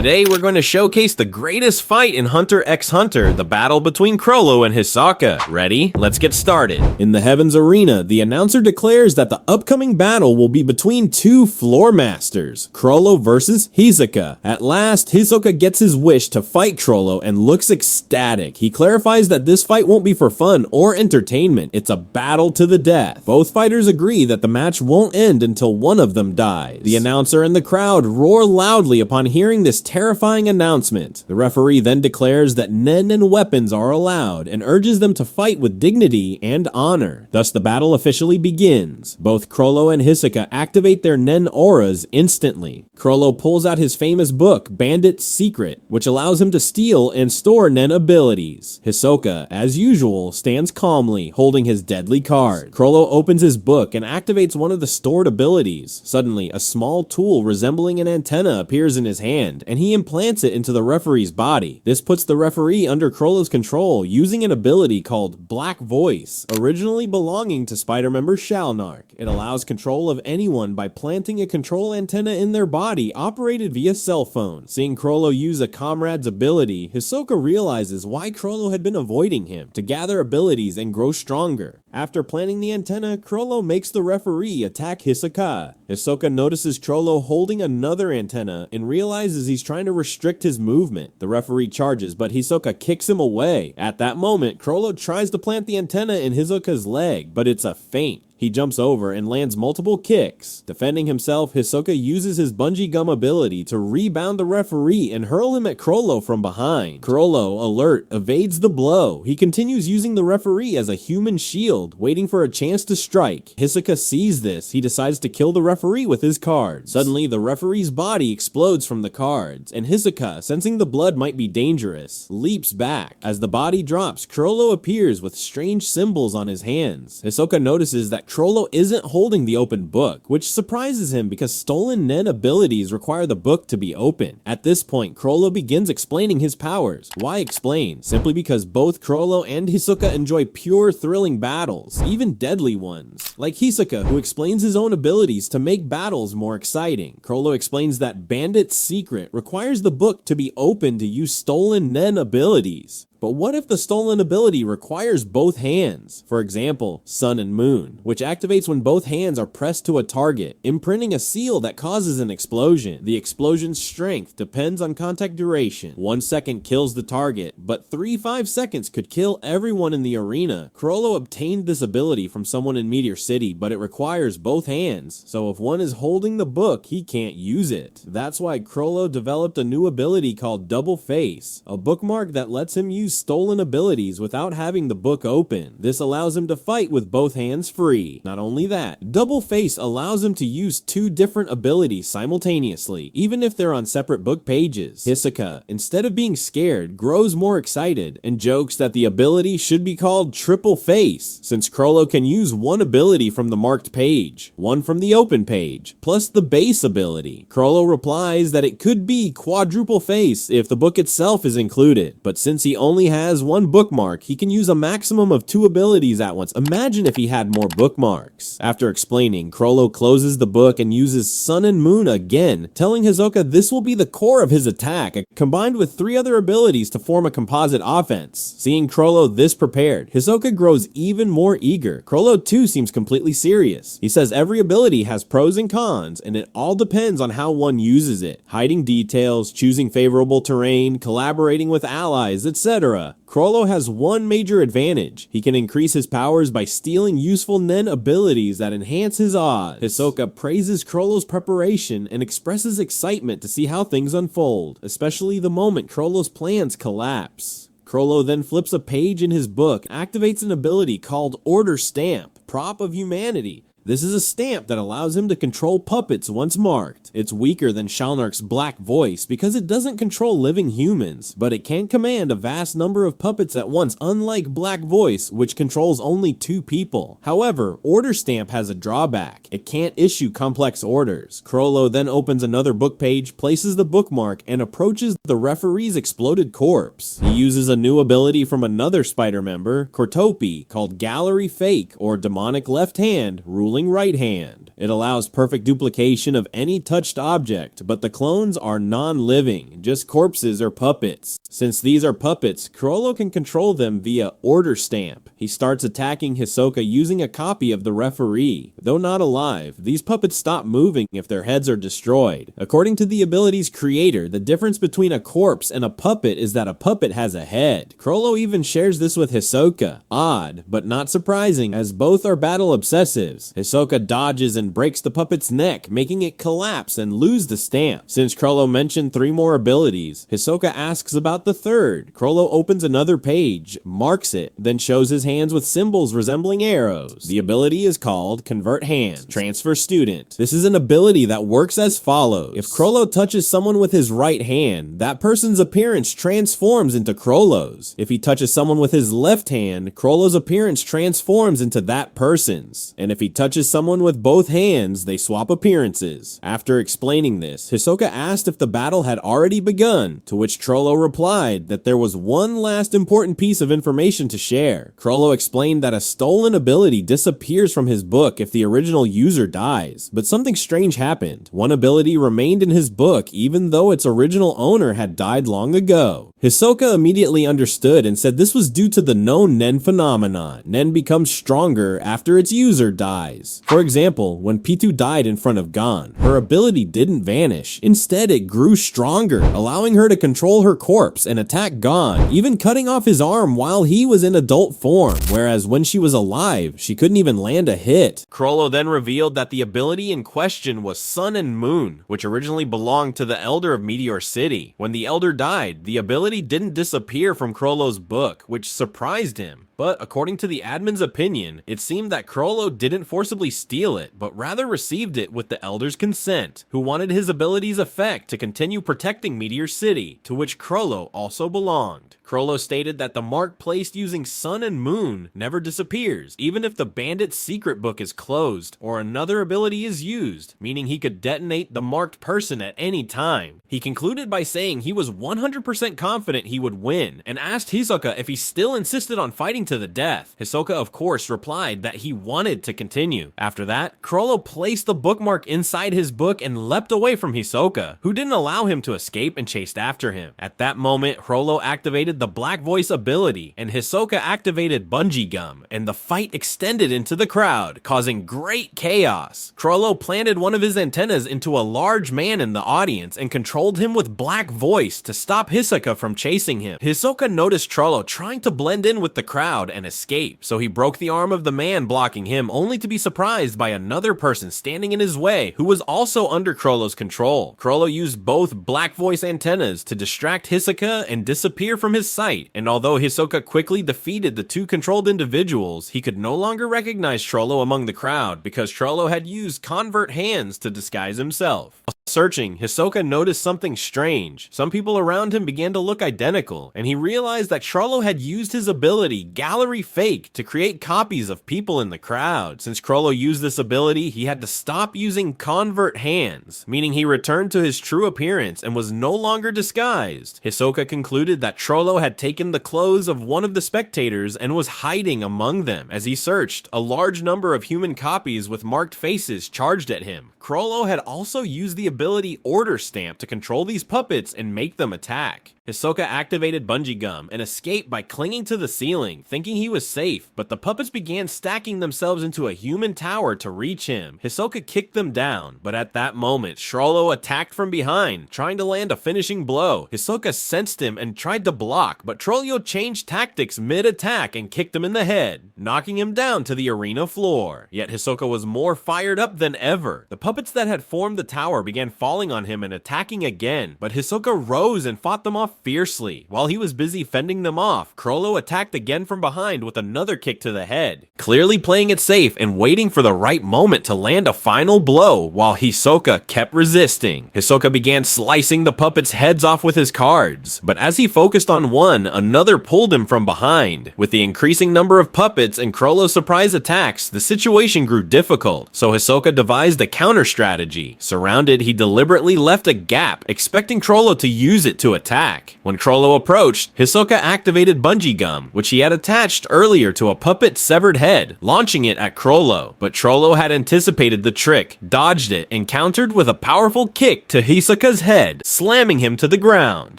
Today we're going to showcase the greatest fight in Hunter x Hunter, the battle between Chrollo and Hisoka. Ready? Let's get started. In the Heavens Arena, the announcer declares that the upcoming battle will be between two floor masters, Chrollo versus Hisoka. At last, Hisoka gets his wish to fight Chrollo and looks ecstatic. He clarifies that this fight won't be for fun or entertainment, it's a battle to the death. Both fighters agree that the match won't end until one of them dies. The announcer and the crowd roar loudly upon hearing this terrifying announcement. The referee then declares that nen and weapons are allowed and urges them to fight with dignity and honor. Thus the battle officially begins. Both Chrollo and Hisoka activate their nen auras instantly. Chrollo pulls out his famous book, Bandit's Secret, which allows him to steal and store nen abilities. Hisoka, as usual, stands calmly, holding his deadly card. Chrollo opens his book and activates one of the stored abilities. Suddenly, a small tool resembling an antenna appears in his hand, and he implants it into the referee's body. This puts the referee under Chrollo's control using an ability called Black Voice, originally belonging to Spider member Shalnark. It allows control of anyone by planting a control antenna in their body operated via cell phone. Seeing Chrollo use a comrade's ability, Hisoka realizes why Chrollo had been avoiding him, to gather abilities and grow stronger. After planting the antenna, Chrollo makes the referee attack Hisoka. Hisoka notices Chrollo holding another antenna and realizes he's trying to restrict his movement. The referee charges, but Hisoka kicks him away. At that moment, Chrollo tries to plant the antenna in Hisoka's leg, but it's a feint. He jumps over and lands multiple kicks. Defending himself, Hisoka uses his bungee gum ability to rebound the referee and hurl him at Chrollo from behind. Chrollo, alert, evades the blow. He continues using the referee as a human shield, waiting for a chance to strike. Hisoka sees this. He decides to kill the referee with his cards. Suddenly, the referee's body explodes from the cards, and Hisoka, sensing the blood might be dangerous, leaps back. As the body drops, Chrollo appears with strange symbols on his hands. Hisoka notices that Chrollo isn't holding the open book, which surprises him because stolen nen abilities require the book to be open. At this point, Chrollo begins explaining his powers. Why explain? Simply because both Chrollo and Hisoka enjoy pure, thrilling battles, even deadly ones. Like Hisoka, who explains his own abilities to make battles more exciting. Chrollo explains that Bandit's Secret requires the book to be open to use stolen nen abilities. But what if the stolen ability requires both hands? For example, Sun and Moon, which activates when both hands are pressed to a target, imprinting a seal that causes an explosion. The explosion's strength depends on contact duration. 1 second kills the target, but 5 seconds could kill everyone in the arena. Chrollo obtained this ability from someone in Meteor City, but it requires both hands, so if one is holding the book, he can't use it. That's why Chrollo developed a new ability called Double Face, a bookmark that lets him use stolen abilities without having the book open. This allows him to fight with both hands free. Not only that, Double Face allows him to use two different abilities simultaneously, even if they're on separate book pages. Hisoka, instead of being scared, grows more excited and jokes that the ability should be called Triple Face, since Chrollo can use one ability from the marked page, one from the open page, plus the base ability. Chrollo replies that it could be Quadruple Face if the book itself is included, but since he only has one bookmark, he can use a maximum of 2 abilities at once. Imagine if he had more bookmarks. After explaining, Chrollo closes the book and uses Sun and Moon again, telling Hisoka this will be the core of his attack, combined with 3 other abilities to form a composite offense. Seeing Chrollo this prepared, Hisoka grows even more eager. Chrollo too seems completely serious. He says every ability has pros and cons, and it all depends on how one uses it. Hiding details, choosing favorable terrain, collaborating with allies, etc. Chrollo has one major advantage. He can increase his powers by stealing useful nen abilities that enhance his odds. Hisoka praises Chrollo's preparation and expresses excitement to see how things unfold, especially the moment Chrollo's plans collapse. Chrollo then flips a page in his book and activates an ability called Order Stamp, Prop of Humanity. This is a stamp that allows him to control puppets once marked. It's weaker than Shalnark's Black Voice because it doesn't control living humans, but it can command a vast number of puppets at once, unlike Black Voice, which controls only 2 people. However, Order Stamp has a drawback. It can't issue complex orders. Chrollo then opens another book page, places the bookmark, and approaches the referee's exploded corpse. He uses a new ability from another Spider member, Cortopi, called Gallery Fake, or Demonic Left Hand, ruling ruling right hand. It allows perfect duplication of any touched object, but the clones are non-living, just corpses or puppets. Since these are puppets, Chrollo can control them via order stamp. He starts attacking Hisoka using a copy of the referee. Though not alive, these puppets stop moving if their heads are destroyed. According to the ability's creator, the difference between a corpse and a puppet is that a puppet has a head. Chrollo even shares this with Hisoka. Odd, but not surprising, as both are battle obsessives. Hisoka dodges and breaks the puppet's neck, making it collapse and lose the stamp. Since Chrollo mentioned 3 more abilities, Hisoka asks about the third. Chrollo opens another page, marks it, then shows his hands with symbols resembling arrows. The ability is called Convert Hands, Transfer Student. This is an ability that works as follows. If Chrollo touches someone with his right hand, that person's appearance transforms into Chrollo's. If he touches someone with his left hand, Chrollo's appearance transforms into that person's. And if he touches someone with both hands, they swap appearances. After explaining this, Hisoka asked if the battle had already begun, to which Chrollo replied that there was one last important piece of information to share. Chrollo explained that a stolen ability disappears from his book if the original user dies, but something strange happened. One ability remained in his book even though its original owner had died long ago. Hisoka immediately understood and said this was due to the known Nen phenomenon. Nen becomes stronger after its user dies. For example, when Pitou died in front of Gon, her ability didn't vanish. Instead, it grew stronger, allowing her to control her corpse and attack Gon, even cutting off his arm while he was in adult form, whereas when she was alive, she couldn't even land a hit. Chrollo then revealed that the ability in question was Sun and Moon, which originally belonged to the Elder of Meteor City. When the Elder died, the ability didn't disappear from Chrollo's book, which surprised him. But according to the admin's opinion, it seemed that Chrollo didn't forcibly steal it, but rather received it with the Elder's consent, who wanted his ability's effect to continue protecting Meteor City, to which Chrollo also belonged. Chrollo stated that the mark placed using Sun and Moon never disappears, even if the bandit's secret book is closed or another ability is used, meaning he could detonate the marked person at any time. He concluded by saying he was 100% confident he would win, and asked Hisoka if he still insisted on fighting to the death. Hisoka of course replied that he wanted to continue. After that, Chrollo placed the bookmark inside his book and leapt away from Hisoka, who didn't allow him to escape and chased after him. At that moment, Chrollo activated the Black Voice ability, and Hisoka activated Bungee Gum, and the fight extended into the crowd, causing great chaos. Chrollo planted one of his antennas into a large man in the audience and controlled him with Black Voice to stop Hisoka from chasing him. Hisoka noticed Chrollo trying to blend in with the crowd and escape, so he broke the arm of the man blocking him, only to be surprised by another person standing in his way who was also under Chrollo's control. Chrollo used both Black Voice antennas to distract Hisoka and disappear from his sight, and although Hisoka quickly defeated the 2 controlled individuals, he could no longer recognize Chrollo among the crowd because Chrollo had used Convert Hands to disguise himself. Searching, Hisoka noticed something strange. Some people around him began to look identical, and he realized that Chrollo had used his ability, Gallery Fake, to create copies of people in the crowd. Since Chrollo used this ability, he had to stop using Convert Hands, meaning he returned to his true appearance and was no longer disguised. Hisoka concluded that Chrollo had taken the clothes of one of the spectators and was hiding among them. As he searched, a large number of human copies with marked faces charged at him. Chrollo had also used the ability Order Stamp to control these puppets and make them attack. Hisoka activated Bungee Gum and escaped by clinging to the ceiling, thinking he was safe, but the puppets began stacking themselves into a human tower to reach him. Hisoka kicked them down, but at that moment, Chrollo attacked from behind, trying to land a finishing blow. Hisoka sensed him and tried to block, but Chrollo changed tactics mid-attack and kicked him in the head, knocking him down to the arena floor. Yet Hisoka was more fired up than ever. The puppets that had formed the tower began falling on him and attacking again, but Hisoka rose and fought them off fiercely. While he was busy fending them off, Chrollo attacked again from behind with another kick to the head, clearly playing it safe and waiting for the right moment to land a final blow while Hisoka kept resisting. Hisoka began slicing the puppets' heads off with his cards, but as he focused on one, another pulled him from behind. With the increasing number of puppets and Chrollo's surprise attacks, the situation grew difficult, so Hisoka devised a counter strategy. Surrounded, he deliberately left a gap, expecting Chrollo to use it to attack. attack. When Chrollo approached, Hisoka activated bungee gum, which he had attached earlier to a puppet's severed head, launching it at Chrollo. But Chrollo had anticipated the trick, dodged it, and countered with a powerful kick to Hisoka's head, slamming him to the ground.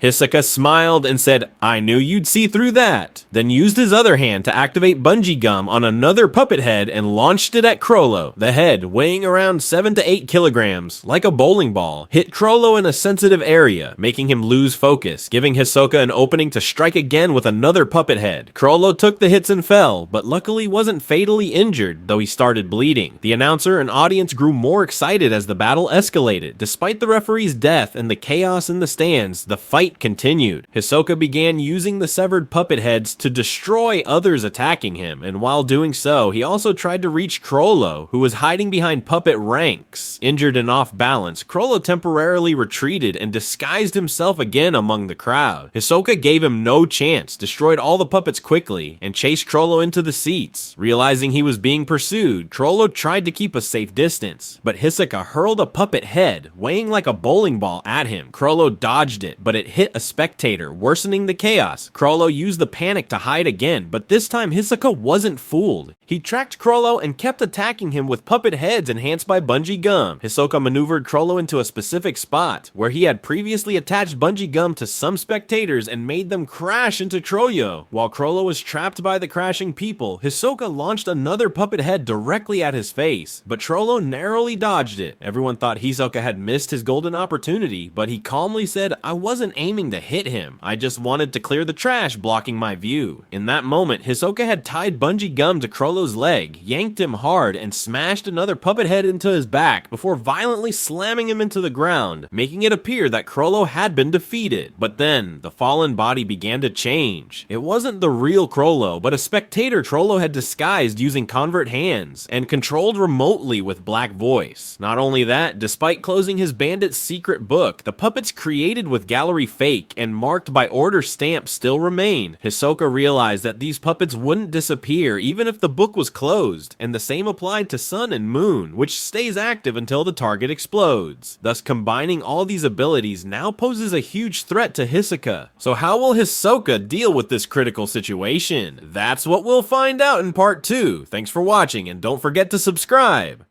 Hisoka smiled and said, "I knew you'd see through that," then used his other hand to activate bungee gum on another puppet head and launched it at Chrollo. The head, weighing around 7 to 8 kilograms, like a bowling ball, hit Chrollo in a sensitive area, making him lose focus, giving Hisoka an opening to strike again with another puppet head. Chrollo took the hits and fell, but luckily wasn't fatally injured, though he started bleeding. The announcer and audience grew more excited as the battle escalated. Despite the referee's death and the chaos in the stands, the fight continued. Hisoka began using the severed puppet heads to destroy others attacking him, and while doing so, he also tried to reach Chrollo, who was hiding behind puppet ranks. Injured and off balance, Chrollo temporarily retreated and disguised himself again among the crowd. Hisoka gave him no chance, destroyed all the puppets quickly, and chased Chrollo into the seats. Realizing he was being pursued, Chrollo tried to keep a safe distance, but Hisoka hurled a puppet head, weighing like a bowling ball, at him. Chrollo dodged it, but it hit a spectator, worsening the chaos. Chrollo used the panic to hide again, but this time Hisoka wasn't fooled. He tracked Chrollo and kept attacking him with puppet heads enhanced by bungee gum. Hisoka maneuvered Chrollo into a specific spot, where he had previously attached bungee gum to some spectators and made them crash into Chrollo. While Chrollo was trapped by the crashing people, Hisoka launched another puppet head directly at his face, but Chrollo narrowly dodged it. Everyone thought Hisoka had missed his golden opportunity, but he calmly said, "I wasn't aiming to hit him. I just wanted to clear the trash blocking my view." In that moment, Hisoka had tied bungee gum to Chrollo's leg, yanked him hard, and smashed another puppet head into his back before violently slamming him into the ground, making it appear that Chrollo had been defeated. But then, the fallen body began to change. It wasn't the real Chrollo, but a spectator Chrollo had disguised using convert hands, and controlled remotely with black voice. Not only that, despite closing his bandit's secret book, the puppets created with gallery fake and marked by order stamps still remained. Hisoka realized that these puppets wouldn't disappear even if the book was closed, and the same applied to Sun and Moon, which stays active until the target explodes. Thus, combining all these abilities now poses a huge threat to Hisoka. So how will Hisoka deal with this critical situation? That's what we'll find out in part 2. Thanks for watching, and don't forget to subscribe!